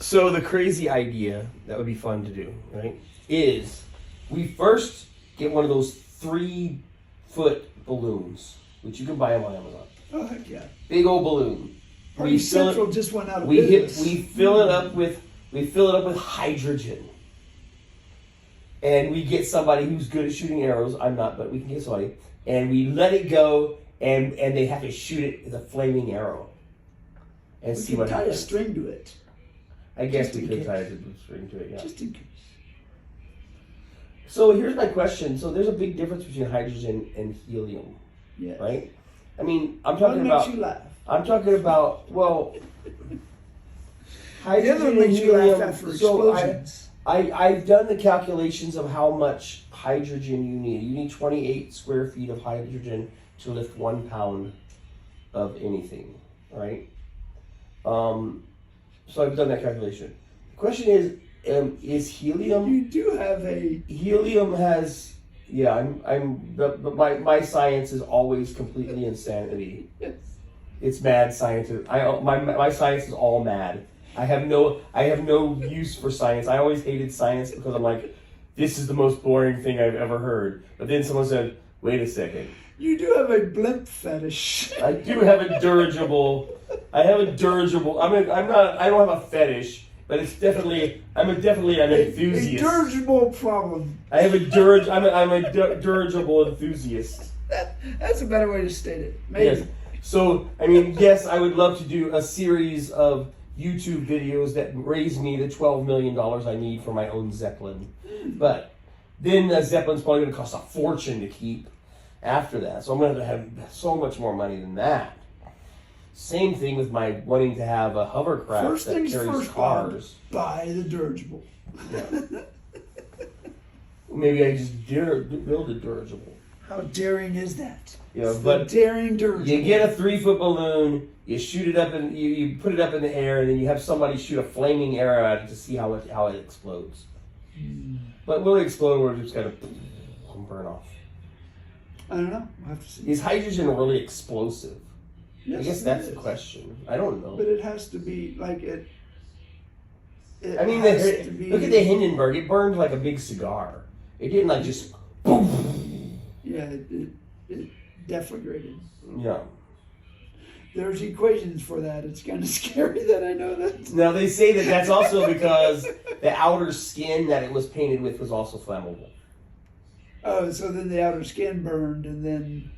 So the crazy idea that would be fun to do, right, is we first get one of those 3-foot balloons, which you can buy them on Amazon. Oh, heck yeah. Big old balloon. Party Central just went out of business. We fill it up with hydrogen. And we get somebody who's good at shooting arrows. I'm not, but we can get somebody. And we let it go, and they have to shoot it with a flaming arrow. And see what happens. Tie a string to it. I guess we could tie a string to it, yeah. Just in case. So here's my question. So there's a big difference between hydrogen and helium, Yes. right? I mean, I'm talking about... What makes you laugh? I'm talking about, well... hydrogen The other makes you laugh helium, after so explosions. I've done the calculations of how much hydrogen you need. You need 28 square feet of hydrogen to lift 1 pound of anything, right? So I've done that calculation. The question is helium? You do have a... Helium has, yeah, but my science is always completely insanity. Yes. It's mad science. My science is all mad. I have no use for science. I always hated science because I'm like, this is the most boring thing I've ever heard. But then someone said, wait a second. You do have a blimp fetish. I do have a dirigible. I have a dirigible. I don't have a fetish, but it's definitely. I'm definitely an enthusiast. A dirigible problem. I have I'm a dirigible enthusiast. That's a better way to state it. Maybe. Yes. So I mean, yes, I would love to do a series of YouTube videos that raise me the $12 million I need for my own Zeppelin. But then the Zeppelin's probably going to cost a fortune to keep after that. So I'm going to have so much more money than that. Same thing with my wanting to have a hovercraft First that things carries first, cars. Buy the dirigible. Yeah. Maybe I just build a dirigible. How daring is that? Yeah, but daring dirigible. You get a 3-foot balloon, you shoot it up, and you put it up in the air, and then you have somebody shoot a flaming arrow at it to see how it explodes. But will it explode, or just kind of burn off? I don't know. We'll have to see. Is hydrogen really explosive? Yes, I guess that's the question. I don't know. But it has to be like it. I mean, look at the Hindenburg. It burned like a big cigar. It didn't like just boom. Yeah, it deflagrated. Yeah. There's equations for that. It's kind of scary that I know that. Now they say that that's also because the outer skin that it was painted with was also flammable. Oh, so then the outer skin burned, and then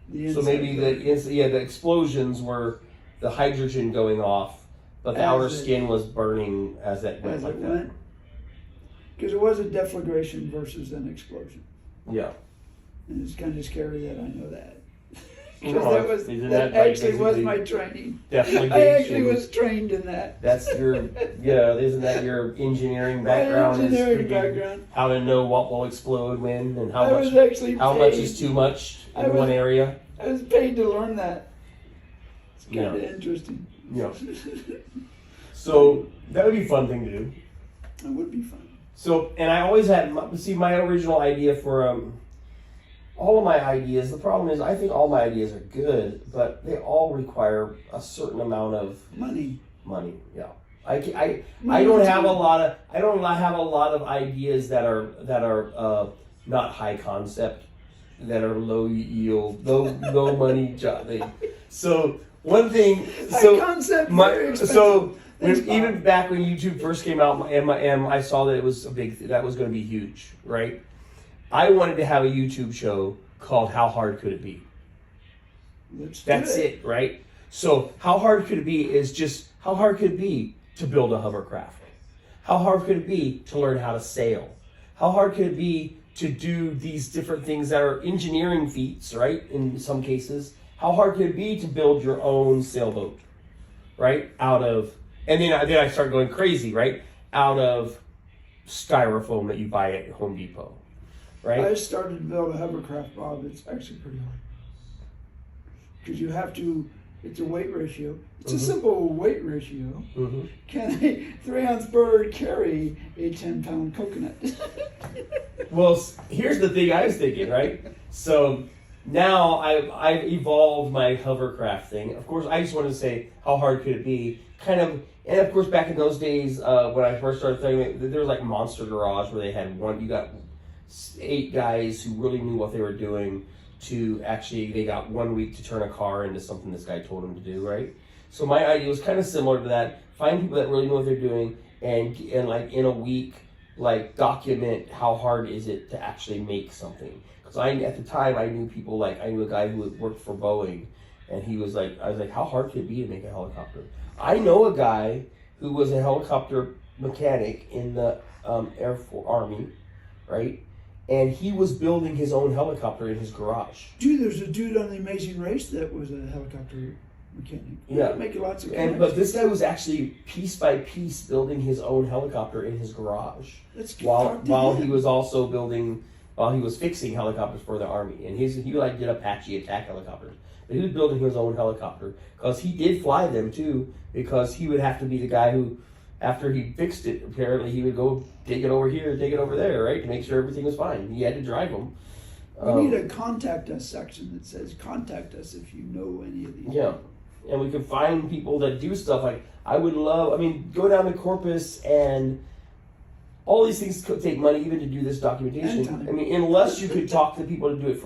the inside. So maybe the explosions were the hydrogen going off, but the outer skin was burning as it went like that. Because it was a deflagration versus an explosion. Yeah. And it's kind of scary that I know that. Because that actually was my training. Deflagration. I actually was trained in that. That's isn't that your engineering background? My engineering background. How to know what will explode when and how much is too much in one area. I was paid to learn that. It's kind of interesting. Yeah. So that would be a fun thing to do. It would be fun. So, and I always had, my original idea for all of my ideas, the problem is I think all my ideas are good, but they all require a certain amount of money, yeah. I don't have a lot of ideas that are not high concept, that are low yield, low money job. So one thing, high concept, very expensive. Even back when YouTube first came out, and I saw that it was that was going to be huge, right? I wanted to have a YouTube show called How Hard Could It Be? That's it, right? So how hard could it be is just, how hard could it be to build a hovercraft? How hard could it be to learn how to sail? How hard could it be to do these different things that are engineering feats, right? In some cases. How hard could it be to build your own sailboat, right? And then I start going crazy, right? Out of styrofoam that you buy at Home Depot, right? I started to build a hovercraft, Bob. It's actually pretty hard. Because you have to, it's a weight ratio. It's a simple weight ratio. Can a 3-ounce bird carry a 10-pound coconut? Well, here's the thing I was thinking, right? So now I've evolved my hovercraft thing. Of course, I just wanted to say how hard could it be? Kind of, and of course, back in those days when I first started thinking, there was like Monster Garage where they had you got 8 guys who really knew what they were doing. To actually, they got 1 week to turn a car into something this guy told them to do, right? So my idea was kind of similar to that. Find people that really know what they're doing, and like in a week, like document how hard is it to actually make something. Because at the time I knew people, like I knew a guy who worked for Boeing, and he was like, I was like, how hard could it be to make a helicopter? I know a guy who was a helicopter mechanic in the Army, right? And he was building his own helicopter in his garage. Dude, there's a dude on The Amazing Race that was a helicopter mechanic. Yeah, making lots of. But this guy was actually piece by piece building his own helicopter in his garage. While he was also building, while he was fixing helicopters for the Army, and he did Apache attack helicopters, but he was building his own helicopter because he did fly them too. Because he would have to be the guy who, after he fixed it, apparently he would go take it over here, take it over there, right, to make sure everything was fine. He had to drive them. We need a contact us section that says contact us if you know any of these. Yeah, and we can find people that do stuff like go down to Corpus, and all these things could take money even to do this documentation. Unless you could talk to people to do it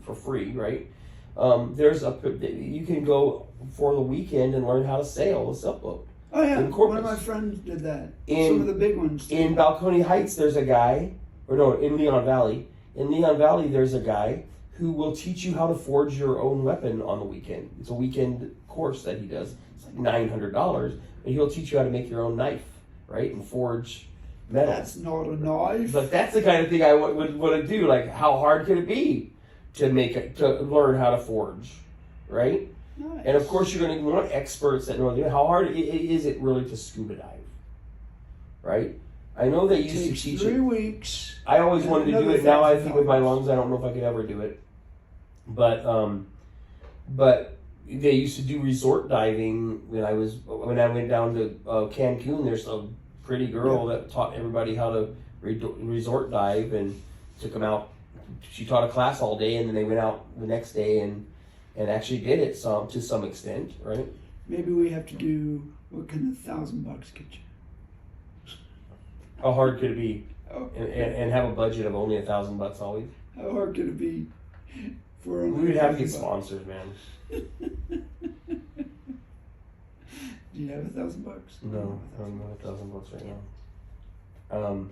for free, right? You can go for the weekend and learn how to sail a sailboat. Oh yeah, one of my friends did that. Some of the big ones. In Balcony Heights, there's a guy, in Leon Valley. In Leon Valley, there's a guy who will teach you how to forge your own weapon on the weekend. It's a weekend course that he does. It's like $900, and he'll teach you how to make your own knife, right, and forge metal. That's not a knife. But that's the kind of thing I would want to do. Like, how hard could it be to learn how to forge, right? Nice. And of course, you're going to want experts that know how hard is it really to scuba dive, right? I know they used to teach 3 it. weeks. I always wanted to do it. Now I think with my lungs, I don't know if I could ever do it. But they used to do resort diving when I went down to Cancun. There's a pretty girl that taught everybody how to resort dive and took them out. She taught a class all day, and then they went out the next day and actually did it to some extent, right? Maybe we have to do, what can $1,000 get you? How hard could it be? And have a budget of only $1,000 always? How hard could it be for only We would have to get $1,000? sponsors, man. Do you have $1,000? No, I don't have $1,000 right now.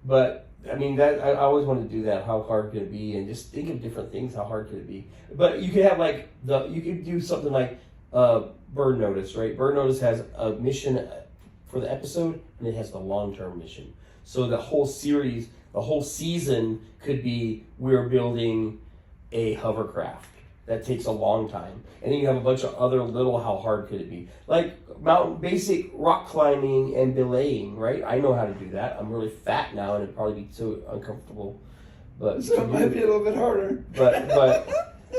But I always wanted to do that. How hard could it be? And just think of different things. How hard could it be? But you could have you could do something like Bird Notice, right? Bird Notice has a mission for the episode, and it has the long-term mission. So the whole series, the whole season could be we're building a hovercraft. That takes a long time. And then you have a bunch of other little how hard could it be. Like basic rock climbing and belaying, right? I know how to do that. I'm really fat now and it'd probably be too uncomfortable. But so it might be a little bit harder. But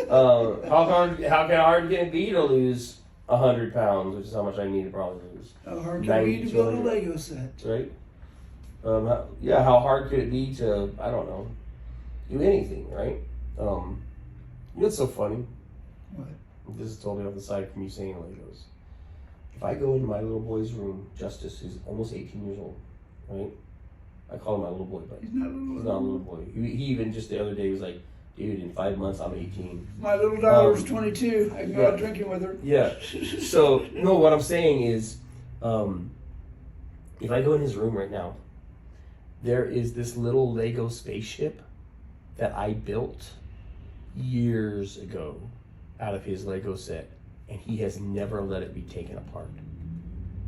how hard can it be to lose 100 pounds, which is how much I need to probably lose? How hard can it be to build a Lego set? Right? How hard could it be to, I don't know, do anything, right? You know what's so funny? What? This is totally off the side from you saying Legos. If I go into my little boy's room, Justice, who's almost 18 years old, right? I call him my little boy, but he's not a little boy. He even just the other day was like, dude, in 5 months I'm 18. My little daughter's 22. I can go out drinking with her. Yeah. So, no, what I'm saying is, if I go in his room right now, there is this little Lego spaceship that I built years ago out of his Lego set, and he has never let it be taken apart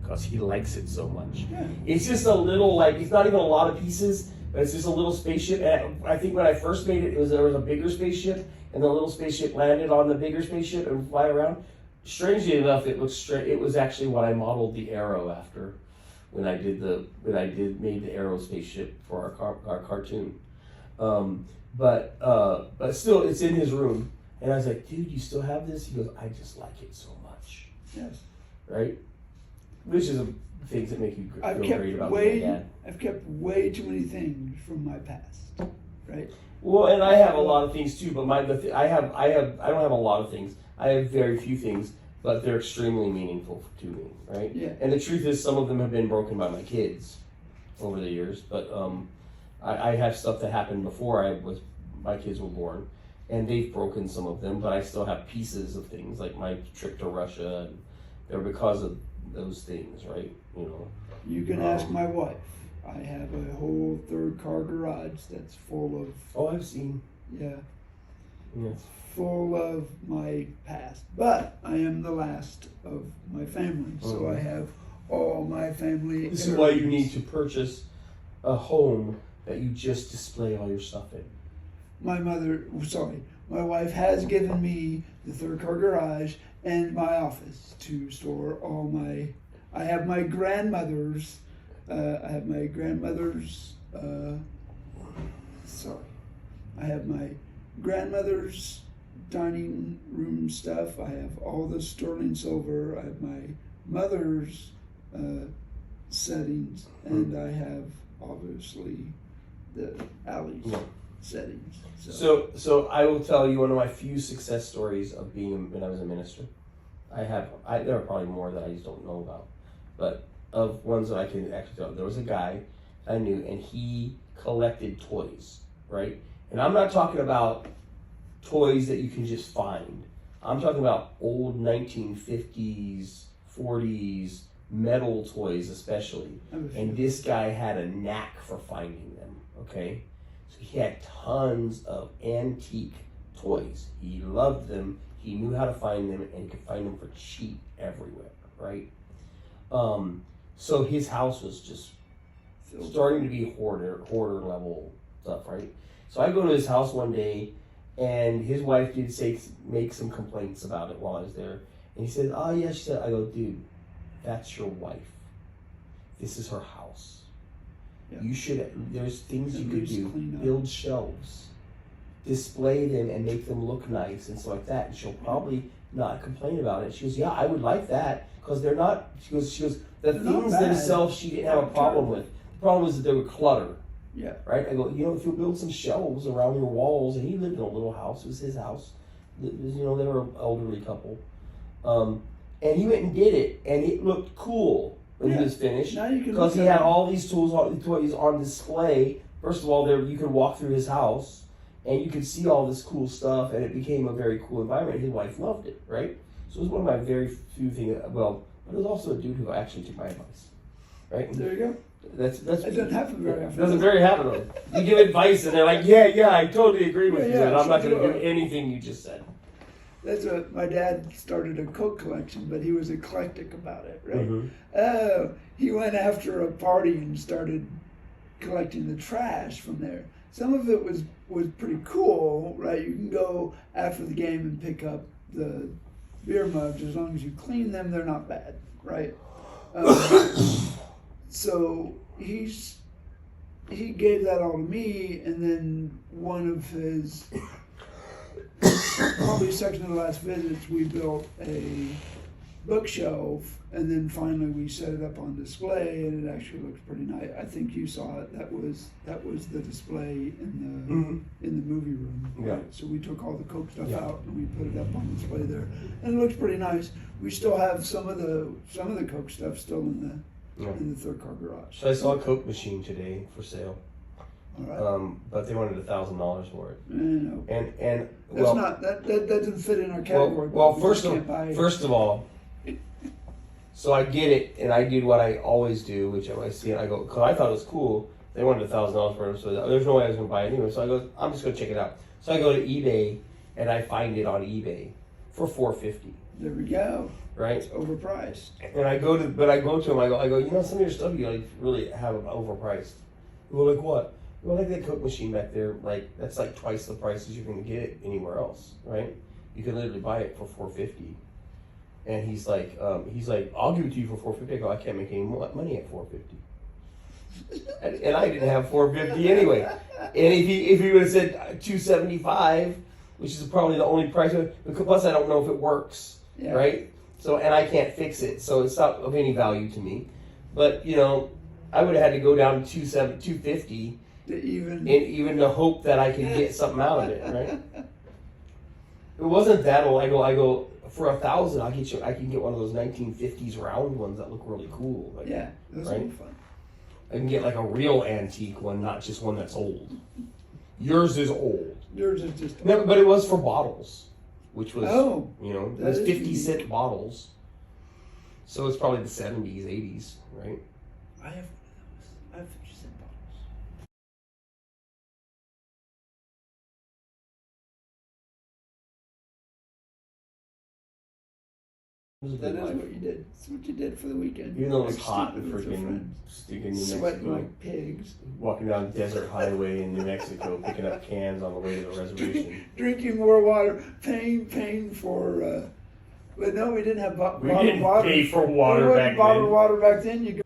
because he likes it so much. Yeah. It's just a little, it's not even a lot of pieces, but it's just a little spaceship. And I think when I first made it, there was a bigger spaceship, and the little spaceship landed on the bigger spaceship and fly around. Strangely enough, it was actually what I modeled the Arrow after when I made the Arrow spaceship for our cartoon. But still, it's in his room. And I was like, dude, you still have this? He goes, I just like it so much. Yes. Right? Which is things that make you feel great about being a dad. I've kept way too many things from my past. right? Well, and I have a lot of things too, but I don't have a lot of things. I have very few things, but they're extremely meaningful to me, right? Yeah. And the truth is, some of them have been broken by my kids over the years, but I have stuff that happened before my kids were born, and they've broken some of them, but I still have pieces of things, like my trip to Russia, and they're because of those things, right? You can ask my wife. I have a whole third car garage that's full of. Oh, I've seen. Yeah. Yes. Full of my past. But I am the last of my family, so I have all my family. This is why you need to purchase a home that you just display all your stuff in. My wife has given me the third car garage and my office to store all my. I have my grandmother's. I have my grandmother's dining room stuff. I have all the sterling silver. I have my mother's settings, and I have obviously the alley's settings. So I will tell you one of my few success stories of being when I was a minister. There are probably more that I just don't know about, but of ones that I can actually tell. There was a guy I knew, and he collected toys, right? And I'm not talking about toys that you can just find. I'm talking about old 1950s, 40s metal toys especially. And this guy had a knack for finding them, okay? So he had tons of antique toys. He loved them. He knew how to find them, and he could find them for cheap everywhere, right? So his house was just starting to be hoarder level stuff, right? So I go to his house one day, and his wife did make some complaints about it while I was there. And he said, "Oh yeah," she said. I go, "Dude, that's your wife. This is her house. Yeah. There's things you could do. Build shelves, display them, and make them look nice and stuff like that. And she'll probably not complain about it." She goes, "Yeah, I would like that because they're not." She goes, the things themselves she didn't have a problem with. The problem was that they were clutter. Yeah. Right? I go, if you build some shelves around your walls, and he lived in a little house, it was his house. They were an elderly couple. And he went and did it, and it looked cool when he was finished. Because he had all these toys on display. First of all, you could walk through his house, and you could see all this cool stuff, and it became a very cool environment. His wife loved it, right? So it was one of my very few things. Well, but it was also a dude who actually took my advice, right? There you go. That doesn't happen very often. It doesn't very happen though. You give advice and they're like, yeah, I totally agree with you, and I'm not going to do anything you just said. That's what my dad started a Coke collection, but he was eclectic about it, right? Mm-hmm. He went after a party and started collecting the trash from there. Some of it was pretty cool, right? You can go after the game and pick up the beer mugs as long as you clean them. They're not bad, right? So he gave that all to me, and then one of his probably second to the last visits, we built a bookshelf, and then finally we set it up on display, and it actually looks pretty nice. I think you saw it. That was the display in the movie room. Yeah. Right? So we took all the Coke stuff out and we put it up on display there, and it looks pretty nice. We still have some of the Coke stuff still in the third car garage. So I saw a Coke machine today for sale. All right. But they wanted $1,000 for it. No. And that doesn't fit in our category. Well, first of all, so I get it, and I did what I always do, which I see it, I go, because I thought it was cool. They wanted $1,000 for it, so there's no way I was going to buy it anyway. So I go, I'm just going to check it out. So I go to eBay, and I find it on eBay for $450. There we go. Right? It's overpriced. And I go to him, I go, some of your stuff you really have overpriced. Well, like what? Well, like that Coke machine back there, that's like twice the price as you're going to get it anywhere else, right? You can literally buy it for $450. And he's like, I'll give it to you for $450. I go, I can't make any money at $450. and I didn't have $450 anyway. And if he would have said $275, which is probably the only price, plus I don't know if it works, right? So, and I can't fix it, so it's not of any value to me. But I would have had to go down to $250, even even to hope that I could get something out of it, right? It wasn't that old. I go for $1,000. I can get one of those 1950s round ones that look really cool. Like, yeah, those right? are fun. I can get like a real antique one, not just one that's old. Yours is old. Yours is just No, but it was for bottles, which was it that was is 50-cent bottles. So it's probably the 70s, 80s, right? I have one of those. I have 50-cent bottles. It was a That good is life. what you did. That's what you did for the weekend. Even though it was Like hot and stupid with your freaking friends. stinking New Sweating Mexico, like pigs. walking down the desert highway in New Mexico, picking up cans on the way to the reservation. Drinking more water, paying for. But no, we didn't have We bottled didn't water. pay for water There wasn't back bottled then. water back then. You